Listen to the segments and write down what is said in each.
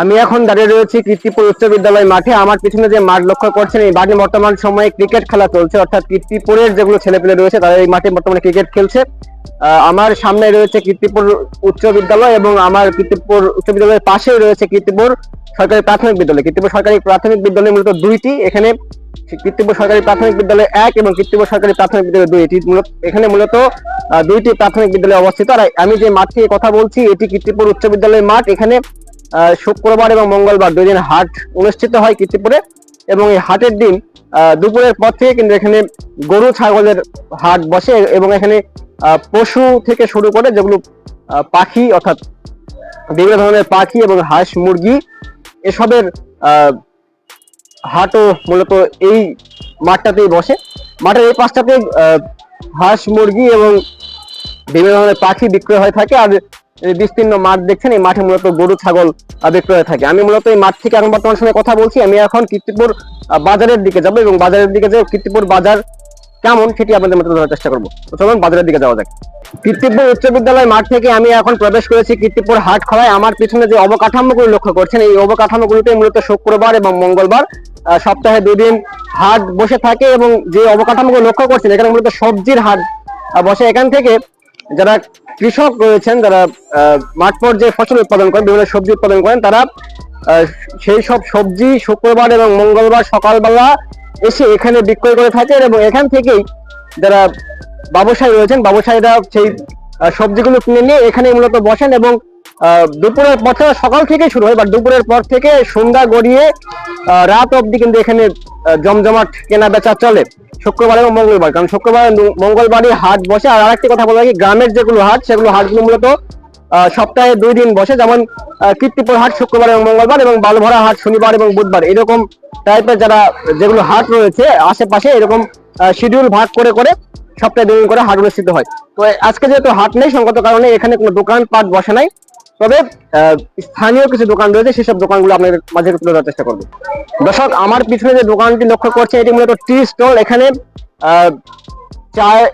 আমি এখন দাঁড়িয়ে রয়েছি কীর্তিপুর উচ্চ বিদ্যালয় মাঠে। আমার পিছনে যে মাঠ লক্ষ্য করছেন, এই মাঠে বর্তমান সময়ে ক্রিকেট খেলা চলছে, অর্থাৎ কীর্তিপুরের যেগুলো ছেলেপেলে রয়েছে তারা এই মাঠে বর্তমানে ক্রিকেট খেলছে। আমার সামনে রয়েছে কীর্তিপুর উচ্চ বিদ্যালয় এবং আমার কীর্তিপুর উচ্চ বিদ্যালয়ের পাশেই রয়েছে কীর্তিপুর সরকারি প্রাথমিক বিদ্যালয়। কীর্তিপুর সরকারি প্রাথমিক বিদ্যালয় মূলত দুইটি, এখানে কীর্তিপুর সরকারি প্রাথমিক বিদ্যালয় 1 এবং কীর্তিপুর সরকারি প্রাথমিক বিদ্যালয় 2, এটি এখানে মূলত দুইটি প্রাথমিক বিদ্যালয় অবস্থিত। আর আমি যে মাঠ থেকে কথা বলছি এটি কীর্তিপুর উচ্চ বিদ্যালয়ের মাঠ। এখানে শুক্রবার এবং মঙ্গলবার 2 দিন হাট অনুষ্ঠিত হয় কীর্তিপুরে, এবং এই হাটের দিন দুপুরের পর থেকে কিন্তু এখানে গরু ছাগলের হাট বসে এবং এখানে পশু থেকে শুরু করে যেগুলো পাখি, অর্থাৎ বিভিন্ন ধরনের পাখি এবং হাঁস মুরগি এসবের হাটও মূলত এই মাঠটাতেই বসে। মাঠের এই পাশটাতে হাঁস মুরগি এবং বিভিন্ন ধরনের পাখি বিক্রয় হয়ে থাকে। আর বিস্তীর্ণ মাঠ দেখছেন, এই মাঠে মূলত গরু ছাগল বিক্রয় হয়ে থাকে। আমি মূলত এই মাঠ থেকে এখন বর্তমান সময়ে কথা বলছি। আমি এখন কীর্তিপুর বাজারের দিকে যাব এবং বাজারের দিকে যে কীর্তিপুর বাজার কেমন সেটি আপনাদের মধ্যে ধরার চেষ্টা করবো। তো চলুন বাজারের দিকে যাওয়া যাক। কীর্তিপুর উচ্চ বিদ্যালয় মাঠ থেকে আমি এখন প্রবেশ করেছি কীর্তিপুর হাট খোলায়। আমার পিছনে যে অবকাঠামোগুলো লক্ষ্য করছেন, এই অবকাঠামোগুলোতে মূলত শুক্রবার এবং মঙ্গলবার সপ্তাহে 2 দিন হাট বসে থাকে। এবং যে অবকাঠামোগুলো লক্ষ্য করছেন এখানে মূলত সবজির হাট বসে। এখান থেকে যারা কৃষক রয়েছেন, যারা মাঠ পর্যায়ে ফসল উৎপাদন করেন, বিভিন্ন সবজি উৎপাদন করেন, তারা সেই সব সবজি শুক্রবার এবং মঙ্গলবার সকালবেলা এসে এখানে বিক্রয় করে থাকেন। এবং এখান থেকেই যারা ব্যবসায়ী রয়েছেন, ব্যবসায়ীরা সেই সবজিগুলো কিনে নিয়ে এখানে মূলত বসেন। এবং দুপুরের পর থেকে, সকাল থেকে শুরু হয় বা দুপুরের পর থেকে সন্ধ্যা গড়িয়ে রাত অবধি কিন্তু এখানে জমজমাট কেনা বেচা চলে শুক্রবার এবং মঙ্গলবার, কারণ শুক্রবার মঙ্গলবারই হাট বসে। আর আরেকটি কথা বলা হয়, গ্রামের যেগুলো হাট, সেগুলো হাটগুলো মূলত সপ্তাহে 2 দিন বসে, যেমন কীর্তিপুর হাট শুক্রবার এবং মঙ্গলবার, এবং বালভরা হাট শনিবার এবং বুধবার। এরকম টাইপের যারা যেগুলো হাট রয়েছে আশেপাশে, এরকম শিডিউল ভাগ করে করে সপ্তাহে 2 দিন করে হাট অনুষ্ঠিত হয়। তো আজকে যেহেতু হাট নেই, সঙ্গত কারণে এখানে কোনো দোকানপাট বসে নাই, তবে স্থানীয় কিছু দোকান রয়েছে, সেসব দোকানগুলো আপনাদের মাঝে তুলে ধরার চেষ্টা করবো। দর্শক, আমার পিছনে যে দোকানটি লক্ষ্য করছে এটি মূলত টি স্টল। এখানে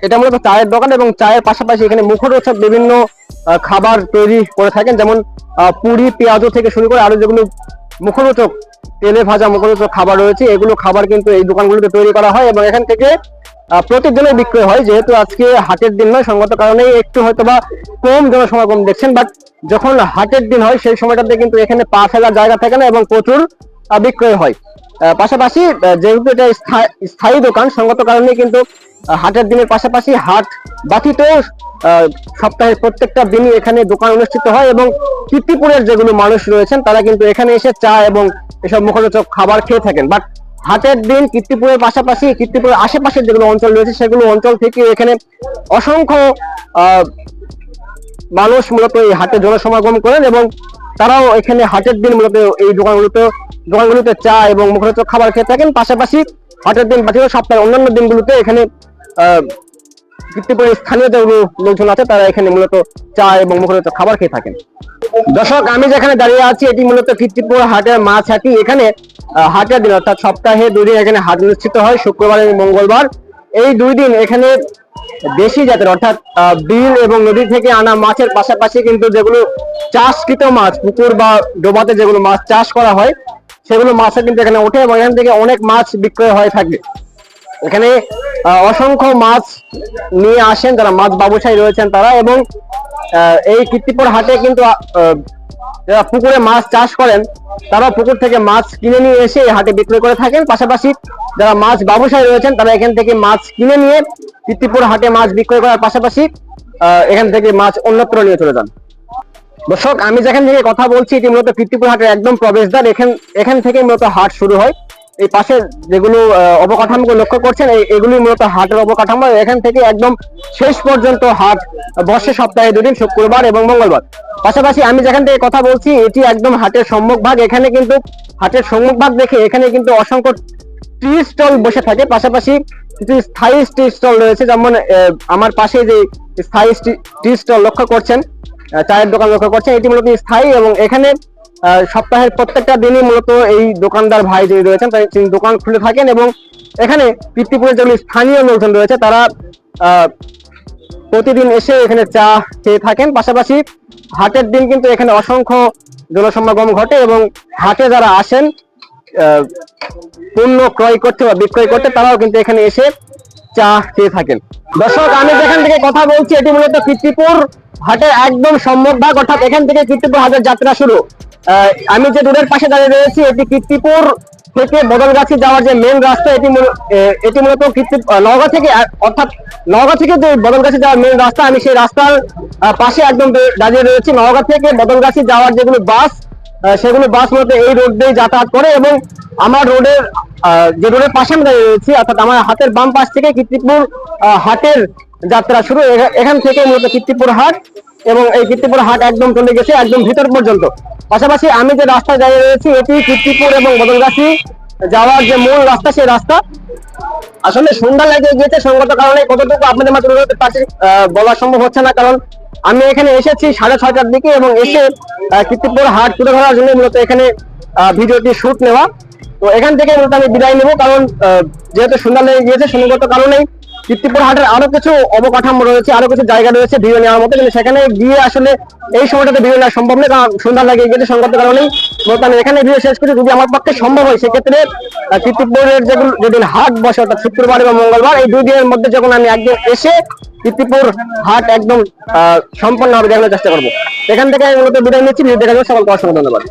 এটা মূলত চায়ের দোকান, এবং চায়ের পাশাপাশি এখানে মুখরোচক বিভিন্ন খাবার তৈরি করে থাকেন, যেমন পুরি পেঁয়াজু থেকে শুরু করে আরো যেগুলো মুখরোচক তেলে ভাজা মুখরোচক খাবার রয়েছে, এগুলো খাবার কিন্তু এই দোকানগুলোতে তৈরি করা হয়। এবং এখান থেকে প্রতিদিনই বিক্রয় হয়। যেহেতু আজকে হাটের দিন নয়, সঙ্গত কারণে একটু হয়তোবা কম জনসমাগম দেখছেন, বাট যখন হাটের দিন হয় সেই সময়টাতে কিন্তু এখানে পা ফেলার জায়গা থাকে না এবং প্রচুর বিক্রয় হয়। পাশাপাশি যেহেতু এটা স্থায়ী দোকান, সঙ্গত কারণে কিন্তু হাটের দিনের পাশাপাশি হাট ব্যতীতও সপ্তাহের প্রত্যেকটা দিনই এখানে দোকান অনুষ্ঠিত হয়। এবং কীর্তিপুরের যেগুলো মানুষ রয়েছেন তারা কিন্তু এখানে এসে চা এবং এসব মুখরোচক খাবার খেয়ে থাকেন। বাট হাটের দিন কীর্তিপুরের পাশাপাশি কীর্তিপুরের আশেপাশের যেগুলো অঞ্চল রয়েছে সেগুলো অঞ্চল থেকে এখানে অসংখ্য মানুষ মূলত এই হাটে জনসমাগম করেন, এবং তারাও এখানে হাটের দিন মূলত এই দোকানগুলোতে চা এবং মুখরোচক খাবার খেয়ে থাকেন। পাশাপাশি হাটের দিন বাকি সপ্তাহের অন্যান্য দিনগুলোতে এখানে কীর্তিপুরের স্থানীয় যেগুলো লোকজন আছে তারা এখানে মূলত চা এবং মুখরোচক খাবার খেয়ে থাকেন। দর্শক, আমি যেখানে দাঁড়িয়ে আছি এটি মূলত কীর্তিপুর হাটের মাছ হাটি। এখানে হাটের দিন অর্থাৎ সপ্তাহে 2 দিন এখানে হাট অনুষ্ঠিত হয়, শুক্রবার এবং মঙ্গলবার। এই 2 দিন এখানে দেশি জাতের অর্থাৎ বিল এবং নদী থেকে আনা মাছের পাশাপাশি কিন্তু যেগুলো চাষকৃত মাছ, পুকুর বা ডোবাতে যেগুলো মাছ চাষ করা হয় সেগুলো মাছও কিন্তু এখানে ওঠে, এবং এখান থেকে অনেক মাছ বিক্রয় হয়ে থাকে। এখানে অসংখ্য মাছ নিয়ে আসেন যারা মাছ ব্যবসায়ী রয়েছেন তারা। এবং এই কীর্তিপুর হাটে কিন্তু যারা পুকুরে মাছ চাষ করেন তারা পুকুর থেকে মাছ কিনে নিয়ে এসে হাটে বিক্রয় করে থাকেন। পাশাপাশি যারা মাছ ব্যবসায়ী রয়েছেন তারা এখান থেকে মাছ কিনে নিয়ে কীর্তিপুর হাটে মাছ বিক্রয় করার পাশাপাশি এখান থেকে মাছ অন্যত্র নিয়ে চলে যান। দর্শক, আমি যেখান থেকে কথা বলছি এটি মূলত কীর্তিপুর হাটের একদম প্রবেশদ্বার। এখান থেকে মূলত হাট শুরু হয়। এই পাশে যেগুলো অবকাঠামো লক্ষ্য করছেন এগুলি মূলত হাটের অবকাঠামো। এখান থেকে একদম শেষ পর্যন্ত হাট বসে সপ্তাহে 2 দিন, শুক্রবার এবং মঙ্গলবার। পাশাপাশি আমি যেখান থেকে কথা বলছি এটি একদম হাটের সম্মুখ ভাগ। এখানে কিন্তু হাটের সম্মুখ ভাগ দেখে এখানে কিন্তু অসংখ্য টি স্টল বসে থাকে। পাশাপাশি কিছু স্থায়ী টি স্টল রয়েছে, যেমন আমার পাশে যে স্থায়ী টি স্টল লক্ষ্য করছেন, চায়ের দোকান লক্ষ্য করছেন, এটি মূলত স্থায়ী। এবং এখানে সপ্তাহের প্রত্যেকটা দিনই মূলত এই দোকানদার ভাই যিনি রয়েছেন তিনি দোকান খুলে থাকেন। এবং এখানে কীর্তিপুরের যেগুলো স্থানীয় লোকজন রয়েছে তারা প্রতিদিন এসে এখানে চা খেয়ে থাকেন। পাশাপাশি হাটের দিন কিন্তু এখানে অসংখ্য জনসমাগম ঘটে এবং হাটে যারা আসেন পণ্য ক্রয় করতে বা বিক্রয় করতে, তারাও কিন্তু এখানে এসে চা খেয়ে থাকেন। দর্শক, আমি যেখান থেকে কথা বলছি এটি মূলত কীর্তিপুর হাটের একদম সম্মুখভাগ, অর্থাৎ এখান থেকে কীর্তিপুর হাটের যাত্রা শুরু। আমি যে রোডের পাশে দাঁড়িয়ে রয়েছি এটি কীর্তিপুর থেকে বদলগাছি যাওয়ার যে মেন রাস্তা, এটি মূলত নওগাঁ থেকে, অর্থাৎ নওগাঁ থেকে যে বদলগাছি যাওয়ার মেন রাস্তা, আমি সেই রাস্তার পাশে একদম দাঁড়িয়ে রয়েছি। নওগাঁ থেকে বদলগাছি যাওয়ার যেগুলো বাস, সেগুলো বাস মূলত এই রোড দিয়ে যাতায়াত করে এবং আমার রোডের যে রোডের পাশে আমি দাঁড়িয়ে রয়েছি, অর্থাৎ আমার হাতের বাম পাশ থেকে কীর্তিপুর হাটের যাত্রা শুরু। এখান থেকে মূলত কীর্তিপুর হাট, এবং এই কীর্তিপুর হাট একদম চলে গেছে একদম ভিতর পর্যন্ত। পাশাপাশি আমি যে রাস্তায় দাঁড়িয়ে রয়েছি এটি কীর্তিপুর এবং বদলগাছি যাওয়ার যে মূল রাস্তা, সেই রাস্তা আসলে সন্ধ্যা লেগে গিয়েছে। সঙ্গত কারণে কতটুকু আপনাদের মাঝে বলা সম্ভব হচ্ছে না, কারণ আমি এখানে এসেছি 6:30টার দিকে এবং এসে কীর্তিপুর হাট তুলে ধরার জন্য মূলত এখানে ভিডিওটি শুট নেওয়া। তো এখান থেকে মূলত আমি বিদায় নেব, কারণ যেহেতু সন্ধ্যা লেগে গিয়েছে, সঙ্গত কারণেই কীর্তিপুর হাটের আরো কিছু অবকাঠামো রয়েছে, আরো কিছু জায়গা রয়েছে ভিডিও নেওয়ার মতো, কিন্তু সেখানে গিয়ে আসলে এই সময়টাতে ভিডিও নেওয়া সম্ভব নয়, কারণ সন্ধ্যা লেগে গেছে। সঙ্গত কারণেই মূলত আমি এখানে ভিডিও শেষ করি। যদি আমার পক্ষে সম্ভব হয় সেক্ষেত্রে কীর্তিপুরের যেদিন হাট বসে, অর্থাৎ শুক্রবার এবং মঙ্গলবার, এই 2 দিনের মধ্যে যখন আমি একদিন এসে কীর্তিপুর হাট একদম সম্পূর্ণভাবে দেখানোর চেষ্টা করবো। এখান থেকে মূলত বিদায় নিচ্ছি। ভিডিও দেখার জন্য সকলকে অসংখ্য ধন্যবাদ।